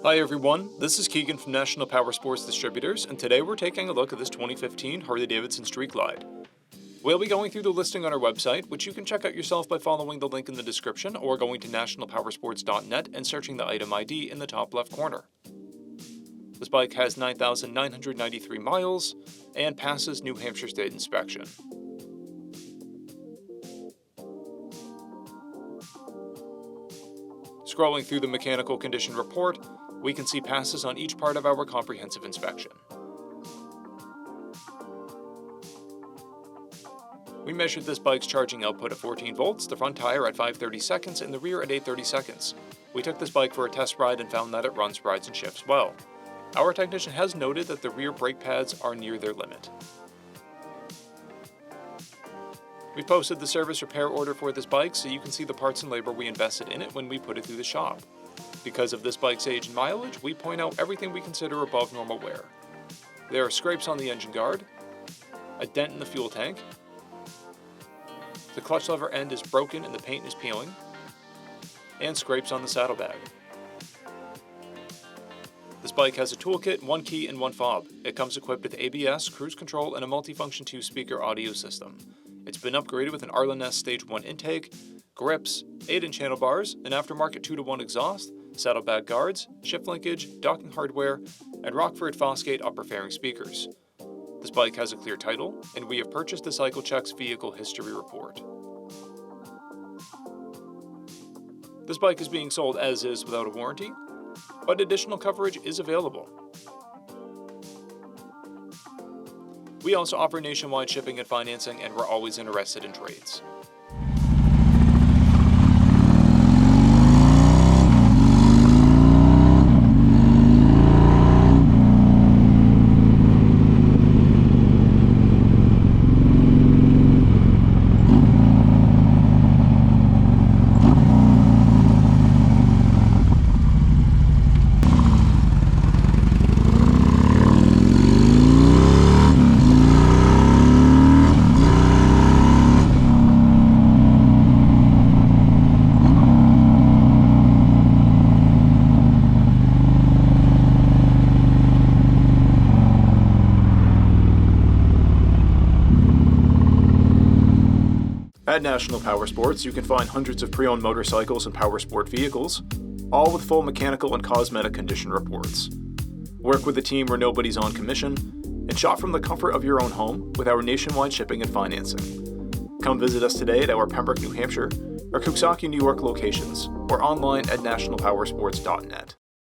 Hi everyone, this is Keegan from National Powersports Distributors, and today we're taking a look at this 2015 Harley-Davidson Street Glide. We'll be going through the listing on our website, which you can check out yourself by following the link in the description or going to nationalpowersports.net and searching the item ID in the top left corner. This bike has 9,993 miles and passes New Hampshire State inspection. Scrolling through the mechanical condition report, we can see passes on each part of our comprehensive inspection. We measured this bike's charging output at 14 volts, the front tire at 5/30 seconds, and the rear at 8/30 seconds. We took this bike for a test ride and found that it runs, rides, and shifts well. Our technician has noted that the rear brake pads are near their limit. We've posted the service repair order for this bike so you can see the parts and labor we invested in it when we put it through the shop. Because of this bike's age and mileage, we point out everything we consider above normal wear. There are scrapes on the engine guard, a dent in the fuel tank, the clutch lever end is broken and the paint is peeling, and scrapes on the saddlebag. This bike has a toolkit, one key, and one fob. It comes equipped with ABS, cruise control, and a multifunction 2-speaker audio system. It's been upgraded with an Arlen-S Stage 1 intake, grips, 8-inch handlebars, an aftermarket 2-to-1 exhaust, saddlebag guards, shift linkage, docking hardware, and Rockford Fosgate upper fairing speakers. This bike has a clear title, and we have purchased the CycleCheck's vehicle history report. This bike is being sold as is without a warranty, but additional coverage is available. We also offer nationwide shipping and financing, and we're always interested in trades. At National Powersports, you can find hundreds of pre-owned motorcycles and powersport vehicles, all with full mechanical and cosmetic condition reports. Work with a team where nobody's on commission, and shop from the comfort of your own home with our nationwide shipping and financing. Come visit us today at our Pembroke, New Hampshire, or Coxsackie, New York locations, or online at nationalpowersports.net.